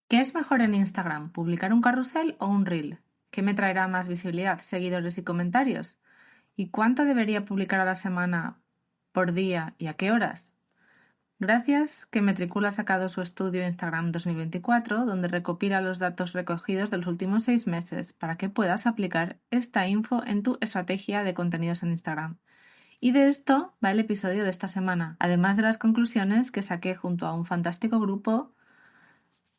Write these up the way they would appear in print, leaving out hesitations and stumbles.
¿Qué es mejor en Instagram, publicar un carrusel o un reel? ¿Qué me traerá más visibilidad, seguidores y comentarios? ¿Y cuánto debería publicar a la semana, por día y a qué horas? Gracias que Metricool ha sacado su estudio Instagram 2024, donde recopila los datos recogidos de los últimos 6 meses para que puedas aplicar esta info en tu estrategia de contenidos en Instagram. Y de esto va el episodio de esta semana, además de las conclusiones que saqué junto a un fantástico grupo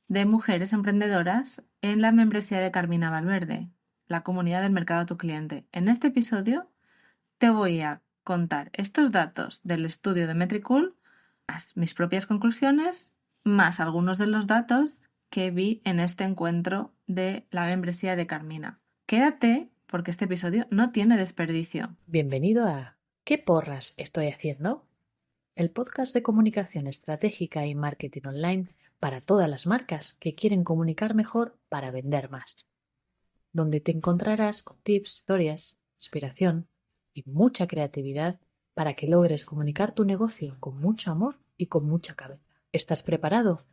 de mujeres emprendedoras en la membresía de Carmina Valverde, la comunidad del mercado a tu cliente. En este episodio te voy a contar estos datos del estudio de Metricool, más mis propias conclusiones, más algunos de los datos que vi en este encuentro de la membresía de Carmina. Quédate porque este episodio no tiene desperdicio. Bienvenido a ¿Qué porras estoy haciendo? El podcast de comunicación estratégica y marketing online para todas las marcas que quieren comunicar mejor para vender más, donde te encontrarás con tips, historias, inspiración y mucha creatividad para que logres comunicar tu negocio con mucho amor y con mucha cabeza. ¿Estás preparado?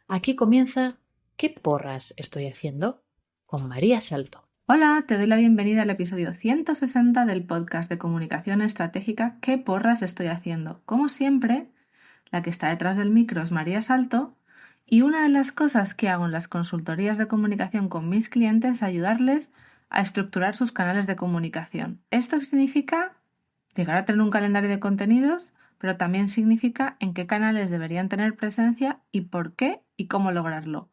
Aquí comienza ¿Qué porras estoy haciendo? Con María Salto. Hola, te doy la bienvenida al episodio 160 del podcast de comunicación estratégica ¿Qué porras estoy haciendo? Como siempre, la que está detrás del micro es María Salto y una de las cosas que hago en las consultorías de comunicación con mis clientes es ayudarles a estructurar sus canales de comunicación. Esto significa llegar a tener un calendario de contenidos, pero también significa en qué canales deberían tener presencia y por qué y cómo lograrlo.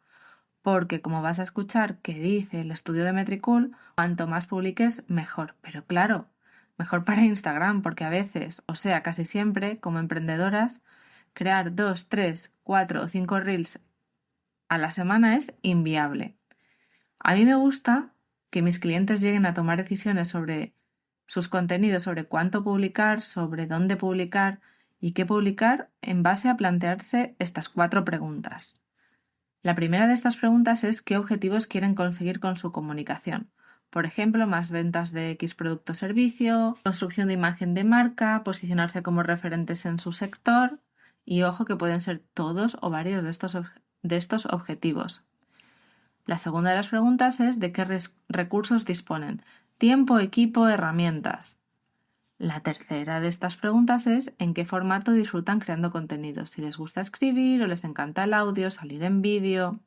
Porque, como vas a escuchar que dice el estudio de Metricool, cuanto más publiques, mejor. Pero claro, mejor para Instagram, porque a veces, o sea, casi siempre, como emprendedoras, crear 2, 3, 4 o 5 reels a la semana es inviable. A mí me gusta que mis clientes lleguen a tomar decisiones sobre sus contenidos, sobre cuánto publicar, sobre dónde publicar y qué publicar en base a plantearse estas 4 preguntas. La primera de estas preguntas es qué objetivos quieren conseguir con su comunicación. Por ejemplo, más ventas de X producto o servicio, construcción de imagen de marca, posicionarse como referentes en su sector y ojo que pueden ser todos o varios de estos objetivos. La segunda de las preguntas es de qué recursos disponen. Tiempo, equipo, herramientas. La tercera de estas preguntas es en qué formato disfrutan creando contenidos, si les gusta escribir o les encanta el audio, salir en vídeo.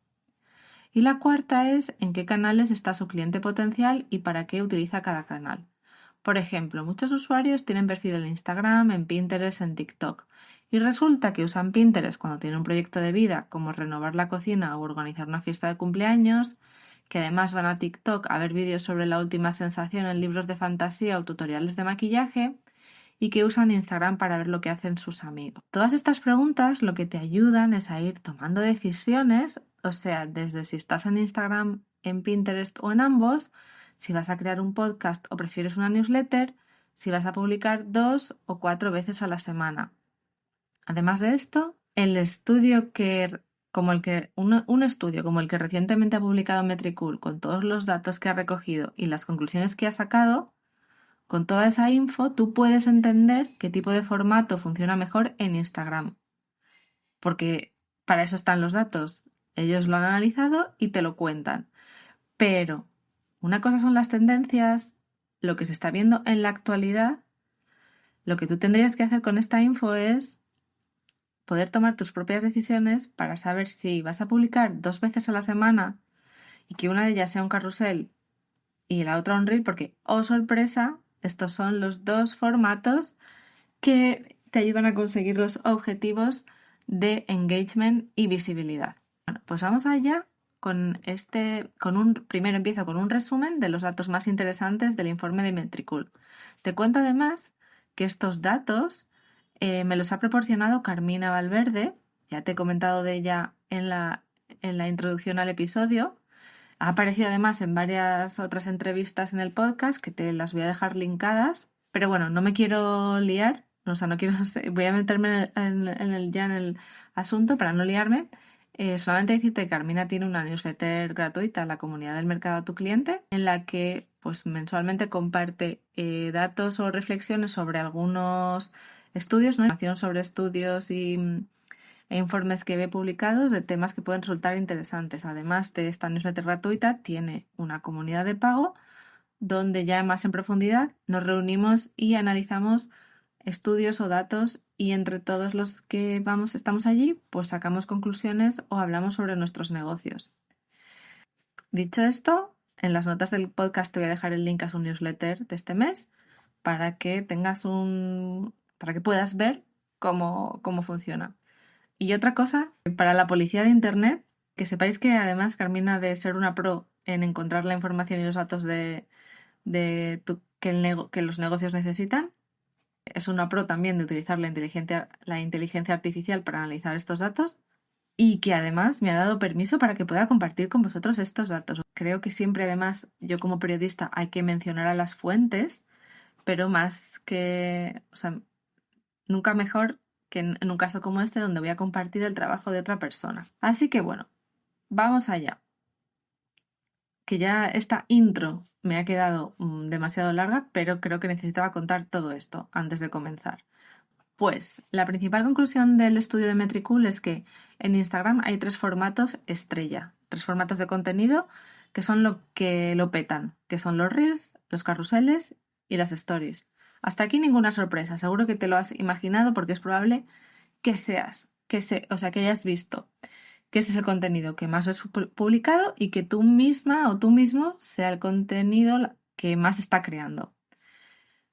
Y la cuarta es en qué canales está su cliente potencial y para qué utiliza cada canal. Por ejemplo, muchos usuarios tienen perfil en Instagram, en Pinterest, en TikTok. Y resulta que usan Pinterest cuando tienen un proyecto de vida, como renovar la cocina o organizar una fiesta de cumpleaños, que además van a TikTok a ver vídeos sobre la última sensación en libros de fantasía o tutoriales de maquillaje, y que usan Instagram para ver lo que hacen sus amigos. Todas estas preguntas lo que te ayudan es a ir tomando decisiones, o sea, desde si estás en Instagram, en Pinterest o en ambos, si vas a crear un podcast o prefieres una newsletter, si vas a publicar 2 o 4 veces a la semana. Además de esto, el estudio un estudio como el que recientemente ha publicado Metricool con todos los datos que ha recogido y las conclusiones que ha sacado, con toda esa info tú puedes entender qué tipo de formato funciona mejor en Instagram. Porque para eso están los datos. Ellos lo han analizado y te lo cuentan. Pero una cosa son las tendencias, lo que se está viendo en la actualidad. Lo que tú tendrías que hacer con esta info es poder tomar tus propias decisiones para saber si vas a publicar 2 veces a la semana y que una de ellas sea un carrusel y la otra un reel, porque, oh sorpresa, estos son los 2 formatos que te ayudan a conseguir los objetivos de engagement y visibilidad. Bueno, pues vamos allá primero empiezo con un resumen de los datos más interesantes del informe de Metricool. Te cuento además que estos datos me los ha proporcionado Carmina Valverde, ya te he comentado de ella en la introducción al episodio. Ha aparecido además en varias otras entrevistas en el podcast que te las voy a dejar linkadas, pero bueno, no me quiero liar, o sea, no quiero, voy a meterme ya en el asunto para no liarme. Solamente decirte que Carmina tiene una newsletter gratuita en la comunidad del mercado a tu cliente, en la que pues mensualmente comparte datos o reflexiones sobre algunos estudios, ¿no? Información sobre estudios y e informes que ve publicados de temas que pueden resultar interesantes. Además de esta newsletter gratuita, tiene una comunidad de pago donde ya más en profundidad nos reunimos y analizamos estudios o datos y entre todos los que estamos allí, pues sacamos conclusiones o hablamos sobre nuestros negocios. Dicho esto, en las notas del podcast te voy a dejar el link a su newsletter de este mes para que para que puedas ver cómo funciona. Y otra cosa, para la policía de Internet, que sepáis que además Carmina de ser una pro en encontrar la información y los datos que los negocios necesitan, es una pro también de utilizar la inteligencia artificial para analizar estos datos y que además me ha dado permiso para que pueda compartir con vosotros estos datos. Creo que siempre además yo como periodista hay que mencionar a las fuentes, pero nunca mejor que en un caso como este donde voy a compartir el trabajo de otra persona. Así que bueno, vamos allá. Que ya esta intro me ha quedado demasiado larga, pero creo que necesitaba contar todo esto antes de comenzar. Pues la principal conclusión del estudio de Metricool es que en Instagram hay 3 formatos estrella, 3 formatos de contenido que son lo que lo petan, que son los Reels, los carruseles y las Stories. Hasta aquí ninguna sorpresa, seguro que te lo has imaginado porque es probable que hayas visto que este es el contenido que más has publicado y que tú misma o tú mismo sea el contenido que más está creando.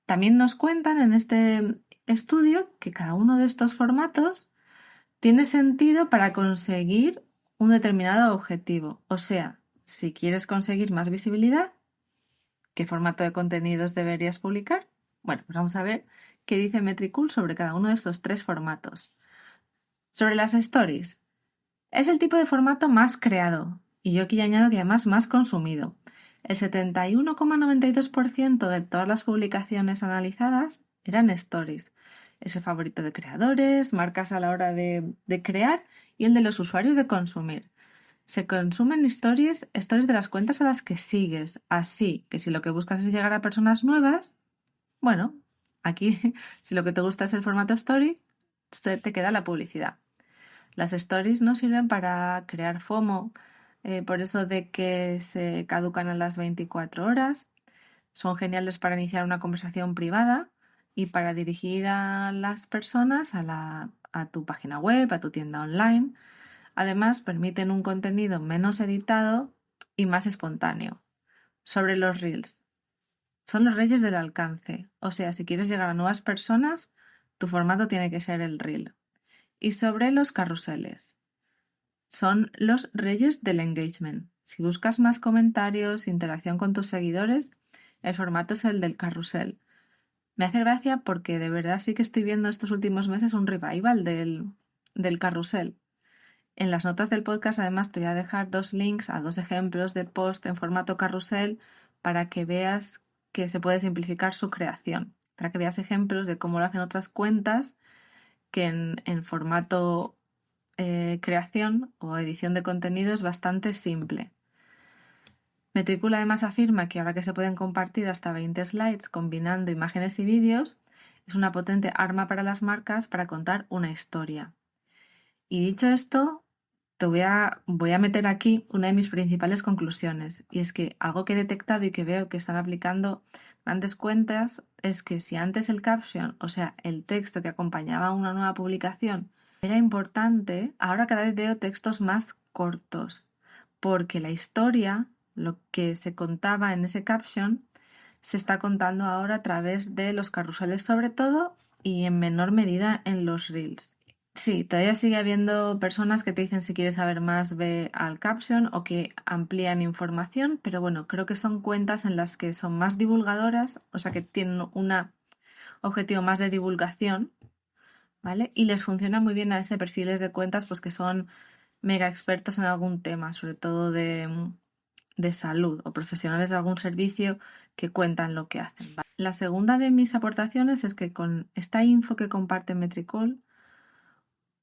También nos cuentan en este estudio que cada uno de estos formatos tiene sentido para conseguir un determinado objetivo. O sea, si quieres conseguir más visibilidad, ¿qué formato de contenidos deberías publicar? Bueno, pues vamos a ver qué dice Metricool sobre cada uno de estos 3 formatos. Sobre las stories, es el tipo de formato más creado y yo aquí añado que además más consumido. El 71,92% de todas las publicaciones analizadas eran stories. Es el favorito de creadores, marcas a la hora de crear y el de los usuarios de consumir. Se consumen stories de las cuentas a las que sigues, así que si lo que buscas es llegar a personas nuevas, bueno, aquí si lo que te gusta es el formato story, te queda la publicidad. Las stories no sirven para crear FOMO, por eso de que se caducan a las 24 horas. Son geniales para iniciar una conversación privada y para dirigir a las personas a tu página web, a tu tienda online. Además, permiten un contenido menos editado y más espontáneo. Sobre los Reels. Son los reyes del alcance. O sea, si quieres llegar a nuevas personas, tu formato tiene que ser el Reel. Y sobre los carruseles. Son los reyes del engagement. Si buscas más comentarios, interacción con tus seguidores, el formato es el del carrusel. Me hace gracia porque de verdad sí que estoy viendo estos últimos meses un revival del carrusel. En las notas del podcast además te voy a dejar 2 links a 2 ejemplos de post en formato carrusel para que veas que se puede simplificar su creación, para que veas ejemplos de cómo lo hacen otras cuentas que en formato creación o edición de contenido es bastante simple. Metricool además afirma que ahora que se pueden compartir hasta 20 slides combinando imágenes y vídeos, es una potente arma para las marcas para contar una historia. Y dicho esto, voy a meter aquí una de mis principales conclusiones, y es que algo que he detectado y que veo que están aplicando grandes cuentas es que si antes el caption, o sea, el texto que acompañaba a una nueva publicación, era importante, ahora cada vez veo textos más cortos, porque la historia, lo que se contaba en ese caption, se está contando ahora a través de los carruseles sobre todo y en menor medida en los reels. Sí, todavía sigue habiendo personas que te dicen si quieres saber más ve al caption o que amplían información, pero bueno, creo que son cuentas en las que son más divulgadoras, o sea que tienen un objetivo más de divulgación, ¿vale? Y les funciona muy bien a ese perfiles de cuentas pues que son mega expertos en algún tema, sobre todo de salud o profesionales de algún servicio que cuentan lo que hacen, ¿vale? La segunda de mis aportaciones es que con esta info que comparte Metricool,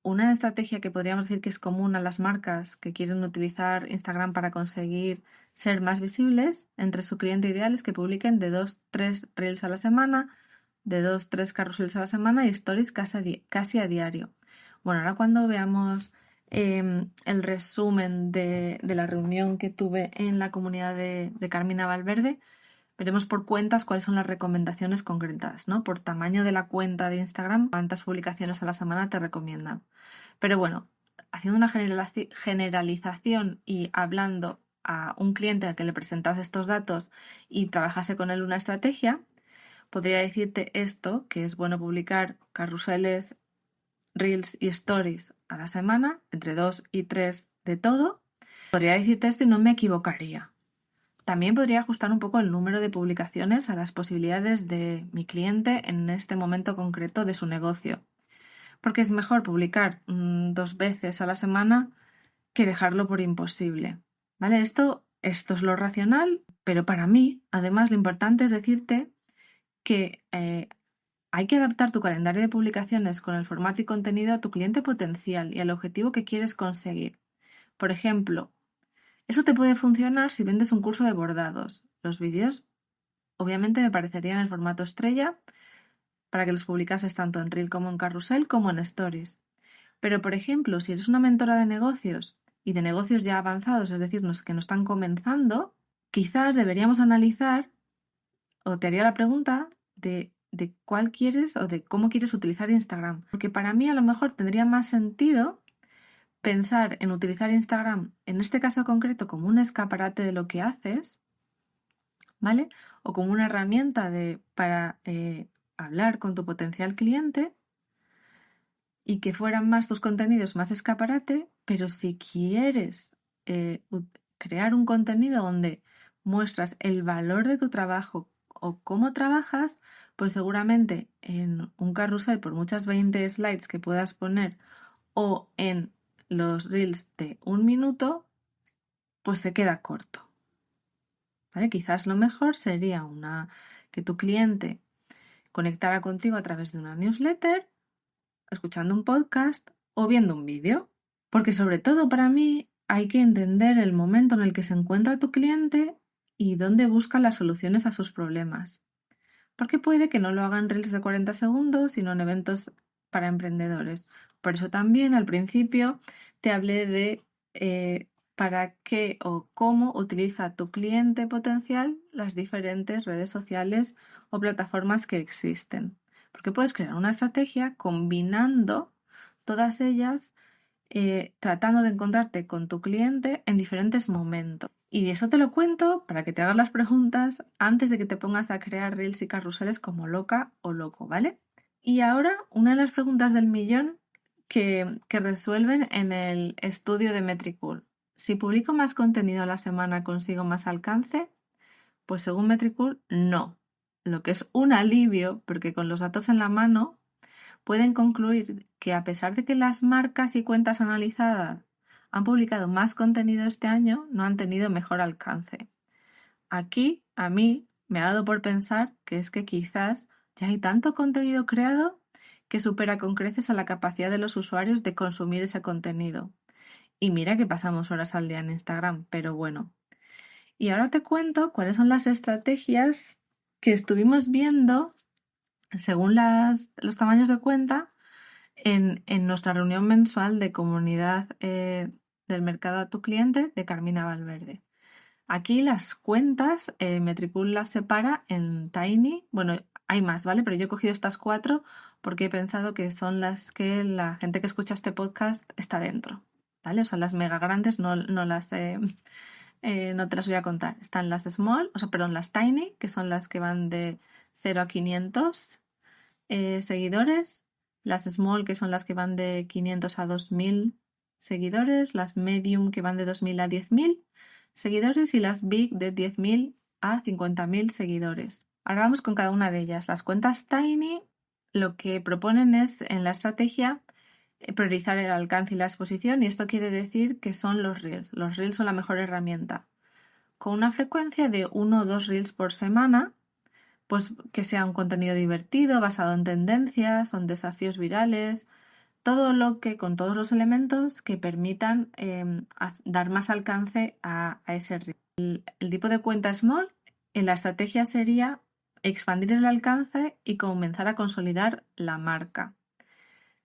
una estrategia que podríamos decir que es común a las marcas que quieren utilizar Instagram para conseguir ser más visibles entre su cliente ideal es que publiquen de 2-3 reels a la semana, de 2-3 carruseles a la semana y stories casi a diario. Bueno, ahora cuando veamos el resumen de la reunión que tuve en la comunidad de Carmina Valverde, veremos por cuentas cuáles son las recomendaciones concretas, ¿no? Por tamaño de la cuenta de Instagram, cuántas publicaciones a la semana te recomiendan. Pero bueno, haciendo una generalización y hablando a un cliente al que le presentas estos datos y trabajase con él una estrategia, podría decirte esto, que es bueno publicar carruseles, reels y stories a la semana, entre 2 y 3 de todo. Podría decirte esto y no me equivocaría. También podría ajustar un poco el número de publicaciones a las posibilidades de mi cliente en este momento concreto de su negocio. Porque es mejor publicar 2 veces a la semana que dejarlo por imposible. ¿Vale? Esto es lo racional, pero para mí, además, lo importante es decirte que hay que adaptar tu calendario de publicaciones con el formato y contenido a tu cliente potencial y al objetivo que quieres conseguir. Por ejemplo, eso te puede funcionar si vendes un curso de bordados. Los vídeos, obviamente, me parecerían en el formato estrella para que los publicases tanto en Reel como en Carrusel como en Stories. Pero, por ejemplo, si eres una mentora de negocios y de negocios ya avanzados, es decir, que no están comenzando, quizás deberíamos analizar, o te haría la pregunta de cuál quieres o de cómo quieres utilizar Instagram. Porque para mí a lo mejor tendría más sentido pensar en utilizar Instagram, en este caso concreto, como un escaparate de lo que haces, ¿vale? O como una herramienta para hablar con tu potencial cliente y que fueran más tus contenidos más escaparate, pero si quieres crear un contenido donde muestras el valor de tu trabajo o cómo trabajas, pues seguramente en un carrusel por muchas 20 slides que puedas poner o en los reels de 1 minuto, pues se queda corto. ¿Vale? Quizás lo mejor sería que tu cliente conectara contigo a través de una newsletter, escuchando un podcast o viendo un vídeo. Porque sobre todo para mí hay que entender el momento en el que se encuentra tu cliente y dónde busca las soluciones a sus problemas. Porque puede que no lo hagan reels de 40 segundos, sino en eventos para emprendedores. Por eso también al principio te hablé de para qué o cómo utiliza tu cliente potencial las diferentes redes sociales o plataformas que existen. Porque puedes crear una estrategia combinando todas ellas, tratando de encontrarte con tu cliente en diferentes momentos. Y eso te lo cuento para que te hagas las preguntas antes de que te pongas a crear reels y carruseles como loca o loco, ¿vale? Y ahora, una de las preguntas del millón que resuelven en el estudio de Metricool. Si publico más contenido a la semana, ¿consigo más alcance? Pues según Metricool, no. Lo que es un alivio, porque con los datos en la mano pueden concluir que a pesar de que las marcas y cuentas analizadas han publicado más contenido este año, no han tenido mejor alcance. Aquí, a mí, me ha dado por pensar que es que quizás ya hay tanto contenido creado que supera con creces a la capacidad de los usuarios de consumir ese contenido. Y mira que pasamos horas al día en Instagram, pero bueno. Y ahora te cuento cuáles son las estrategias que estuvimos viendo según los tamaños de cuenta en nuestra reunión mensual de comunidad del mercado a tu cliente de Carmina Valverde. Aquí las cuentas, Metricool las separa en Tiny. Bueno, hay más, ¿vale? Pero yo he cogido estas 4 porque he pensado que son las que la gente que escucha este podcast está dentro, ¿vale? O sea, las mega grandes no te las voy a contar. Están las small, las tiny, que son las que van de 0 a 500 seguidores. Las small, que son las que van de 500 a 2000 seguidores. Las medium, que van de 2000 a 10.000 seguidores. Y las big, de 10.000 a 50.000 seguidores. Ahora vamos con cada una de ellas. Las cuentas tiny lo que proponen es, en la estrategia, priorizar el alcance y la exposición, y esto quiere decir que son los reels. Los reels son la mejor herramienta. Con una frecuencia de 1 o 2 reels por semana, pues que sea un contenido divertido, basado en tendencias o en desafíos virales, con todos los elementos que permitan dar más alcance a ese reel. El tipo de cuenta small, en la estrategia sería expandir el alcance y comenzar a consolidar la marca.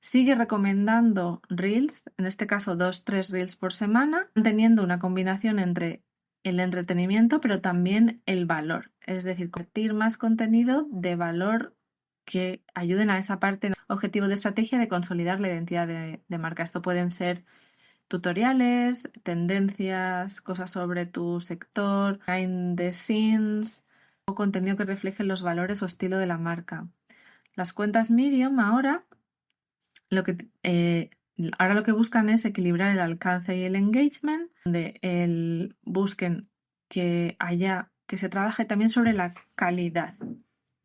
Sigue recomendando Reels, en este caso 2-3 Reels por semana, teniendo una combinación entre el entretenimiento pero también el valor. Es decir, compartir más contenido de valor que ayuden a esa parte, objetivo de estrategia de consolidar la identidad de marca. Esto pueden ser tutoriales, tendencias, cosas sobre tu sector, behind the scenes o contenido que refleje los valores o estilo de la marca. Las cuentas Medium ahora lo que buscan es equilibrar el alcance y el engagement, donde busquen que se trabaje también sobre la calidad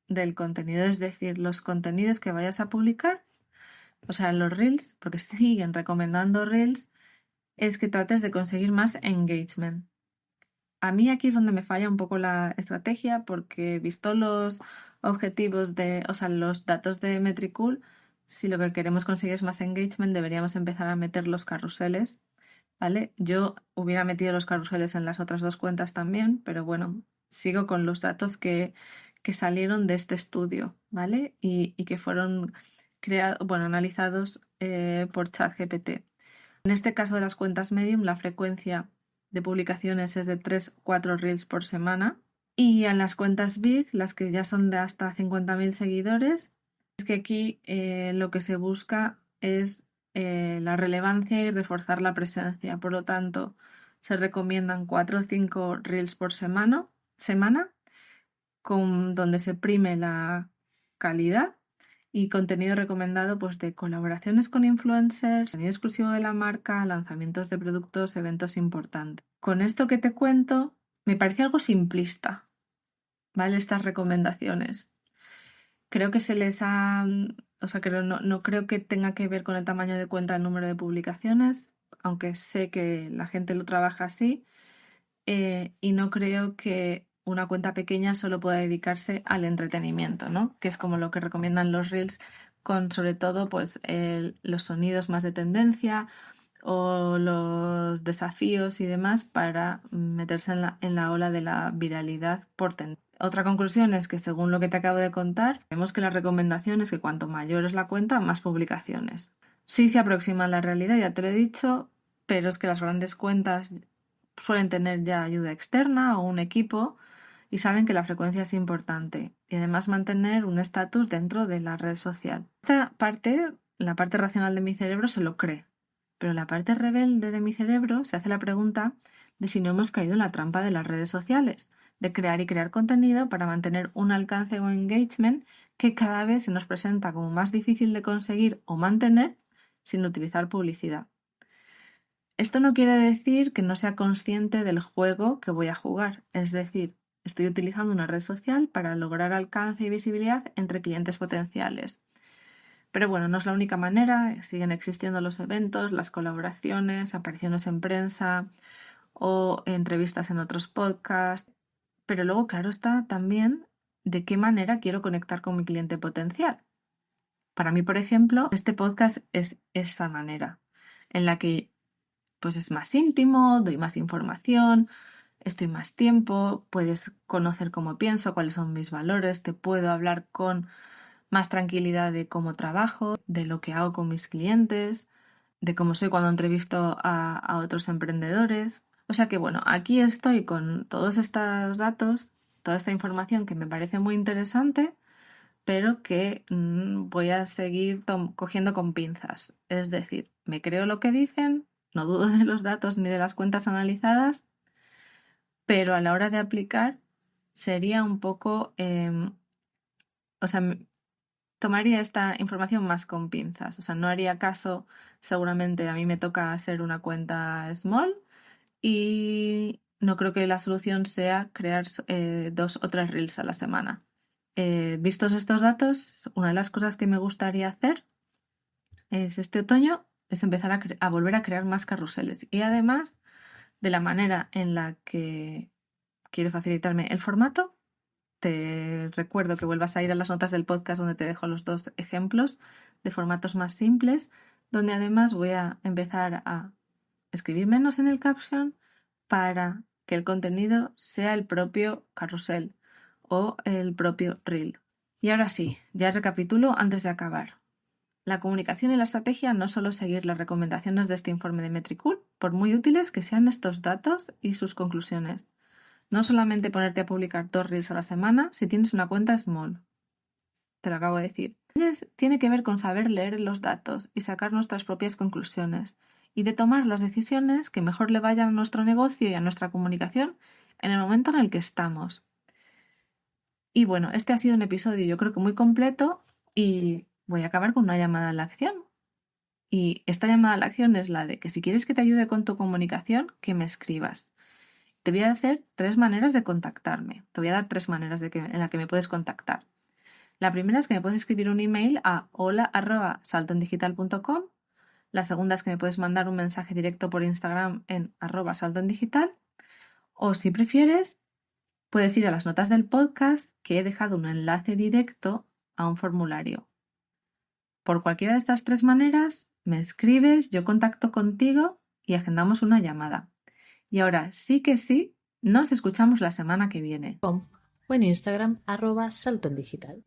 del contenido, es decir, los contenidos que vayas a publicar, o sea, los reels, porque siguen recomendando reels, es que trates de conseguir más engagement. A mí aquí es donde me falla un poco la estrategia, porque visto los objetivos los datos de Metricool, si lo que queremos conseguir es más engagement, deberíamos empezar a meter los carruseles, ¿vale? Yo hubiera metido los carruseles en las otras 2 cuentas también, pero bueno, sigo con los datos que salieron de este estudio, ¿vale? Y que fueron analizados por ChatGPT. En este caso de las cuentas Medium, la frecuencia de publicaciones es de 3-4 reels por semana. Y en las cuentas Big, las que ya son de hasta 50.000 seguidores, es que aquí lo que se busca es la relevancia y reforzar la presencia. Por lo tanto, se recomiendan 4 o 5 reels por semana, donde se prime la calidad y contenido recomendado pues de colaboraciones con influencers, contenido exclusivo de la marca, lanzamientos de productos, eventos importantes. Con esto que te cuento, me parece algo simplista, ¿vale? Estas recomendaciones. Creo que no creo que tenga que ver con el tamaño de cuenta, el número de publicaciones, aunque sé que la gente lo trabaja así, y no creo que una cuenta pequeña solo pueda dedicarse al entretenimiento, ¿no? Que es como lo que recomiendan los Reels, con sobre todo pues los sonidos más de tendencia o los desafíos y demás para meterse en la ola de la viralidad por tendencia. Otra conclusión es que, según lo que te acabo de contar, vemos que la recomendación es que cuanto mayor es la cuenta, más publicaciones. Sí se aproxima a la realidad, ya te lo he dicho, pero es que las grandes cuentas suelen tener ya ayuda externa o un equipo y saben que la frecuencia es importante y además mantener un estatus dentro de la red social. Esta parte, la parte racional de mi cerebro se lo cree, pero la parte rebelde de mi cerebro se hace la pregunta de si no hemos caído en la trampa de las redes sociales, de crear y crear contenido para mantener un alcance o engagement que cada vez se nos presenta como más difícil de conseguir o mantener sin utilizar publicidad. Esto no quiere decir que no sea consciente del juego que voy a jugar, es decir, estoy utilizando una red social para lograr alcance y visibilidad entre clientes potenciales. Pero bueno, no es la única manera, siguen existiendo los eventos, las colaboraciones, apariciones en prensa o entrevistas en otros podcasts. Pero luego, claro, está también de qué manera quiero conectar con mi cliente potencial. Para mí, por ejemplo, este podcast es esa manera en la que pues es más íntimo, doy más información, estoy más tiempo, puedes conocer cómo pienso, cuáles son mis valores, te puedo hablar con más tranquilidad de cómo trabajo, de lo que hago con mis clientes, de cómo soy cuando entrevisto a otros emprendedores. O sea que bueno, aquí estoy con todos estos datos, toda esta información que me parece muy interesante, pero que voy a seguir cogiendo con pinzas. Es decir, me creo lo que dicen, no dudo de los datos ni de las cuentas analizadas, pero a la hora de aplicar sería un poco, tomaría esta información más con pinzas. O sea, no haría caso, seguramente a mí me toca hacer una cuenta small y no creo que la solución sea crear 2 o 3 reels a la semana. Vistos estos datos, una de las cosas que me gustaría hacer es este otoño es empezar a volver a crear más carruseles y además de la manera en la que quiero facilitarme el formato, te recuerdo que vuelvas a ir a las notas del podcast donde te dejo los 2 ejemplos de formatos más simples, donde además voy a empezar a escribir menos en el caption para que el contenido sea el propio carrusel o el propio reel. Y ahora sí, ya recapitulo antes de acabar. La comunicación y la estrategia no solo seguir las recomendaciones de este informe de Metricool, por muy útiles que sean estos datos y sus conclusiones. No solamente ponerte a publicar 2 reels a la semana si tienes una cuenta small. Te lo acabo de decir. Tiene que ver con saber leer los datos y sacar nuestras propias conclusiones y de tomar las decisiones que mejor le vayan a nuestro negocio y a nuestra comunicación en el momento en el que estamos. Y bueno, este ha sido un episodio yo creo que muy completo y voy a acabar con una llamada a la acción. Y esta llamada a la acción es la de que si quieres que te ayude con tu comunicación, que me escribas. Te voy a hacer 3 maneras de contactarme. Te voy a dar 3 maneras en las que me puedes contactar. La primera es que me puedes escribir un email a hola@saltoendigital.com. La segunda es que me puedes mandar un mensaje directo por Instagram en @saltoendigital. O si prefieres, puedes ir a las notas del podcast que he dejado un enlace directo a un formulario. Por cualquiera de estas 3 maneras, me escribes, yo contacto contigo y agendamos una llamada. Y ahora sí que sí, nos escuchamos la semana que viene. O en Instagram @saltoendigital.